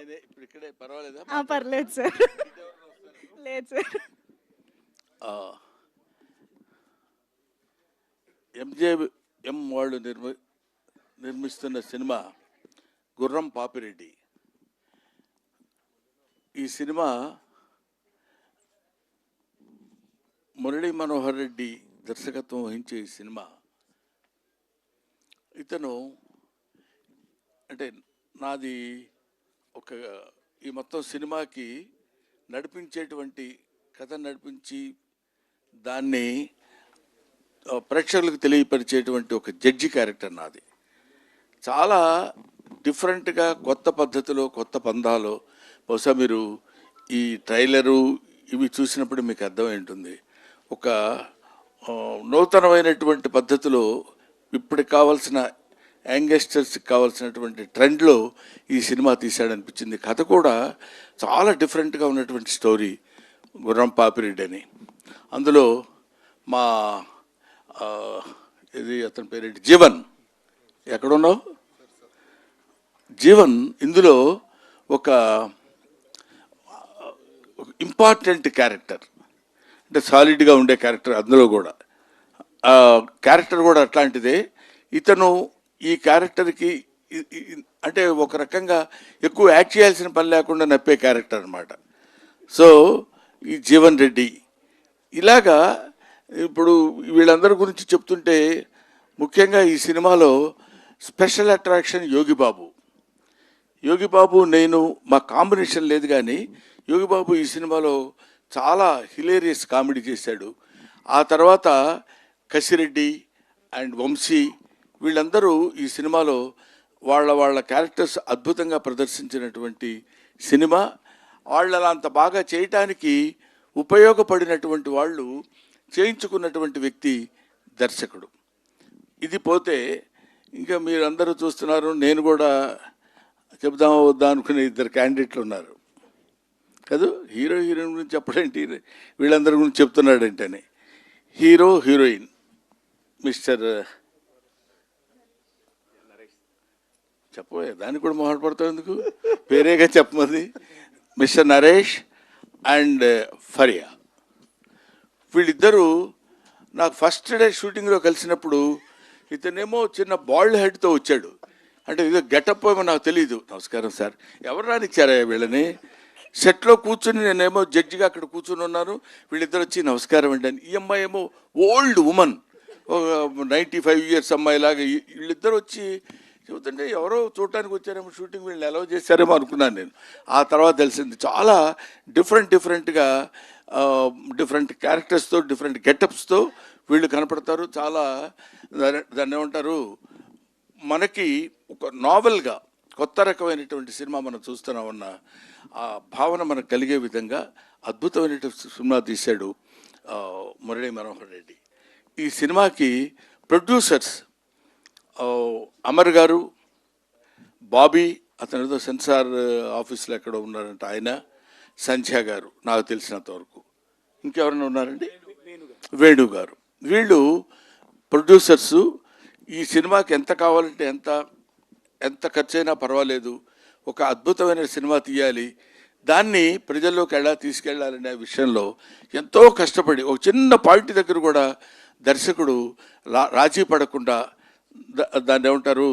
నేనే ఇప్పుడు ఇక్కడే పర్వాలేదా? పర్లేదు సార్. లేదు సార్. ఎంజేఎం వాళ్ళు నిర్మిస్తున్న సినిమా గుర్రం పాపిరెడ్డి. ఈ సినిమా మురళీ మనోహర్ రెడ్డి దర్శకత్వం వహించే ఈ సినిమా, ఇతను అంటే నాది ఒక ఈ మొత్తం సినిమాకి నడిపించేటువంటి కథ నడిపించి దాన్ని ప్రేక్షకులకు తెలియపరిచేటువంటి ఒక జడ్జి క్యారెక్టర్ నాది. చాలా డిఫరెంట్గా కొత్త పద్ధతిలో కొత్త పందాలో, బహుశా మీరు ఈ ట్రైలరు ఇవి చూసినప్పుడు మీకు అర్థమై ఉంటుంది. ఒక నూతనమైనటువంటి పద్ధతిలో ఇప్పటికి కావాల్సిన యంగస్టర్స్కి కావాల్సినటువంటి ట్రెండ్లో ఈ సినిమా తీశాడనిపించింది. కథ కూడా చాలా డిఫరెంట్గా ఉన్నటువంటి స్టోరీ గుర్రం పాపిరెడ్డి అని. అందులో మా ఇది అతని పేరేంటి, జీవన్. ఎక్కడున్నావు జీవన్? ఇందులో ఒక ఇంపార్టెంట్ క్యారెక్టర్, అంటే సాలిడ్గా ఉండే క్యారెక్టర్. అందులో కూడా క్యారెక్టర్ కూడా అట్లాంటిదే. ఇతను ఈ క్యారెక్టర్కి అంటే ఒక రకంగా ఎక్కువ యాక్ట్ చేయాల్సిన పని లేకుండా నప్పే క్యారెక్టర్ అనమాట. సో ఈ జీవన్ రెడ్డి ఇలాగా ఇప్పుడు వీళ్ళందరి గురించి చెప్తుంటే ముఖ్యంగా ఈ సినిమాలో స్పెషల్ అట్రాక్షన్ యోగిబాబు. యోగిబాబు నేను మా కాంబినేషన్ లేదు, కానీ యోగిబాబు ఈ సినిమాలో చాలా హిలేరియస్ కామెడీ చేశాడు. ఆ తర్వాత కసిరెడ్డి అండ్ వంశీ వీళ్ళందరూ ఈ సినిమాలో వాళ్ళ క్యారెక్టర్స్ అద్భుతంగా ప్రదర్శించినటువంటి సినిమా. వాళ్ళ అంత బాగా చేయటానికి ఉపయోగపడినటువంటి వాళ్ళు చేయించుకున్నటువంటి వ్యక్తి దర్శకుడు. ఇది పోతే ఇంకా మీరందరూ చూస్తున్నారు, నేను కూడా చెప్దామా వద్దా అనుకునే ఇద్దరు క్యాండిడేట్లు ఉన్నారు కదా. హీరో హీరోయిన్ గురించి చెప్పడేంటి, వీళ్ళందరి గురించి చెప్తున్నాడంటేనే. హీరో హీరోయిన్ మిస్టర్ చెప్పబోయే దానికి కూడా మొహాటపడతావు ఎందుకు, పేరేగా చెప్పమంది. మిస్టర్ నరేష్ అండ్ ఫరియా వీళ్ళిద్దరూ నాకు ఫస్ట్ డే షూటింగ్లో కలిసినప్పుడు ఇతనేమో చిన్న బాల్డ్ హెడ్తో వచ్చాడు. అంటే ఇదో గెటప్ ఏమో నాకు తెలియదు. నమస్కారం సార్, ఎవరు రానిచ్చారా వీళ్ళని? సెట్లో కూర్చుని నేనేమో జడ్జిగా అక్కడ కూర్చుని ఉన్నాను, వీళ్ళిద్దరు వచ్చి నమస్కారం అండి అని. ఈ అమ్మాయి ఏమో ఓల్డ్ ఉమన్, 95 years అమ్మాయిలాగా. వీళ్ళిద్దరు వచ్చి చెబుతుంటే ఎవరో చూడటానికి వచ్చారేమో, షూటింగ్ వీళ్ళని అలౌ చేశారేమో అనుకున్నాను నేను. ఆ తర్వాత తెలిసింది చాలా డిఫరెంట్గా డిఫరెంట్ క్యారెక్టర్స్తో డిఫరెంట్ గెటప్స్తో వీళ్ళు కనపడతారు. చాలా దాన్ని ఏమంటారు, మనకి ఒక నావెల్గా కొత్త రకమైనటువంటి సినిమా మనం చూస్తున్నామన్న ఆ భావన మనకు కలిగే విధంగా అద్భుతమైనటువంటి సినిమా తీశాడు మురళీ మనోహర్ రెడ్డి. ఈ సినిమాకి ప్రొడ్యూసర్స్ అమర్ గారు, బాబీ, అతను ఏదో సెన్సార్ ఆఫీస్లో ఎక్కడ ఉన్నారంట ఆయన, సంధ్య గారు నాకు తెలిసినంత వరకు. ఇంకెవరైనా ఉన్నారండి? వేణు గారు. వీళ్ళు ప్రొడ్యూసర్సు. ఈ సినిమాకి ఎంత కావాలంటే ఎంత ఖర్చు అయినా పర్వాలేదు, ఒక అద్భుతమైన సినిమా తీయాలి, దాన్ని ప్రజల్లోకి ఎలా తీసుకెళ్లాలనే విషయంలో ఎంతో కష్టపడి ఒక చిన్న పాయింట్ దగ్గర కూడా దర్శకుడు రాజీ పడకుండా, దాన్ని ఏమంటారు,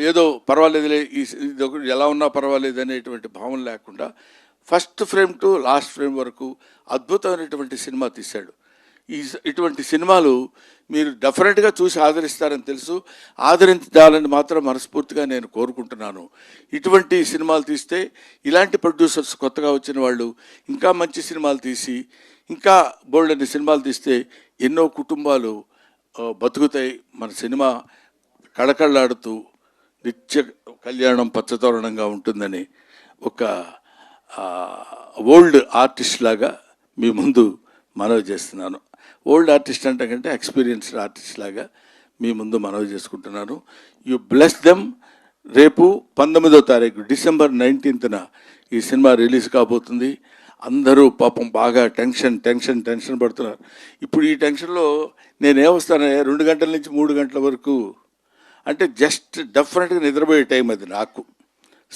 ఏదో పర్వాలేదులే ఇది ఎలా ఉన్నా పర్వాలేదు అనేటువంటి భావన లేకుండా first frame to last frame వరకు అద్భుతమైనటువంటి సినిమా తీశాడు. ఇటువంటి సినిమాలు మీరు డెఫినెట్గా చూసి ఆదరిస్తారని తెలుసు. ఆదరించాలని మాత్రం మనస్ఫూర్తిగా నేను కోరుకుంటున్నాను. ఇటువంటి సినిమాలు తీస్తే, ఇలాంటి ప్రొడ్యూసర్స్ కొత్తగా వచ్చిన వాళ్ళు ఇంకా మంచి సినిమాలు తీసి ఇంకా బోల్డన్ని సినిమాలు తీస్తే ఎన్నో కుటుంబాలు బతుకుతాయి. మన సినిమా కళకళలాడుతూ నిత్య కళ్యాణం పచ్చతోరణంగా ఉంటుందని ఒక ఓల్డ్ ఆర్టిస్ట్ లాగా మీ ముందు మనవి చేస్తున్నాను. ఓల్డ్ ఆర్టిస్ట్ అంటే కంటే ఎక్స్పీరియన్స్డ్ ఆర్టిస్ట్ లాగా మీ ముందు మనవి చేసుకుంటున్నాను. You bless them. రేపు 19వ తారీఖు డిసెంబర్ 19న ఈ సినిమా రిలీజ్ కాబోతుంది. అందరూ పాపం బాగా టెన్షన్ పడుతున్నారు. ఇప్పుడు ఈ టెన్షన్లో నేనేమొస్తాను, 2 గంటల నుంచి 3 గంటల వరకు, అంటే జస్ట్ డెఫినెట్గా నిద్రపోయే టైం అది నాకు.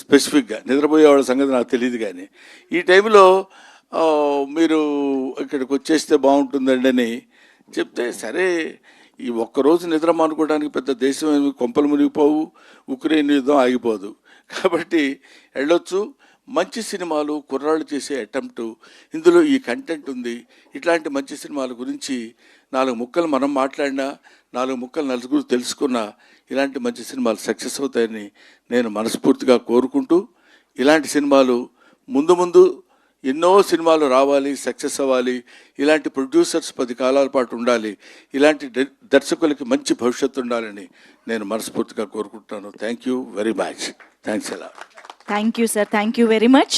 స్పెసిఫిక్గా నిద్రపోయే వాళ్ళ సంగతి నాకు తెలియదు. కానీ ఈ టైంలో మీరు ఇక్కడికి వచ్చేస్తే బాగుంటుందండి అని చెప్తే, సరే ఈ ఒక్కరోజు నిద్ర మానుకోవడానికి పెద్ద దేశం ఏమి కొంపలు మునిగిపోవు, ఉక్రెయిన్ యుద్ధం ఆగిపోదు, కాబట్టి వెళ్ళొచ్చు. మంచి సినిమాలు, కుర్రాళ్ళు చేసే అటెంప్ట్, ఇందులో ఈ కంటెంట్ ఉంది. ఇట్లాంటి మంచి సినిమాల గురించి 4 ముక్కలు మనం మాట్లాడినా, 4 ముక్కలు నలుగురు తెలుసుకున్నా ఇలాంటి మంచి సినిమాలు సక్సెస్ అవుతాయని నేను మనస్ఫూర్తిగా కోరుకుంటూ, ఇలాంటి సినిమాలు ముందు ముందు ఎన్నో సినిమాలు రావాలి, సక్సెస్ అవ్వాలి. ఇలాంటి ప్రొడ్యూసర్స్ 10 కాలాల పాటు ఉండాలి. ఇలాంటి దర్శకులకి మంచి భవిష్యత్తు ఉండాలని నేను మనస్ఫూర్తిగా కోరుకుంటున్నాను. Thank you very much. Thanks ఎలా. Thank you, sir. Thank you very much.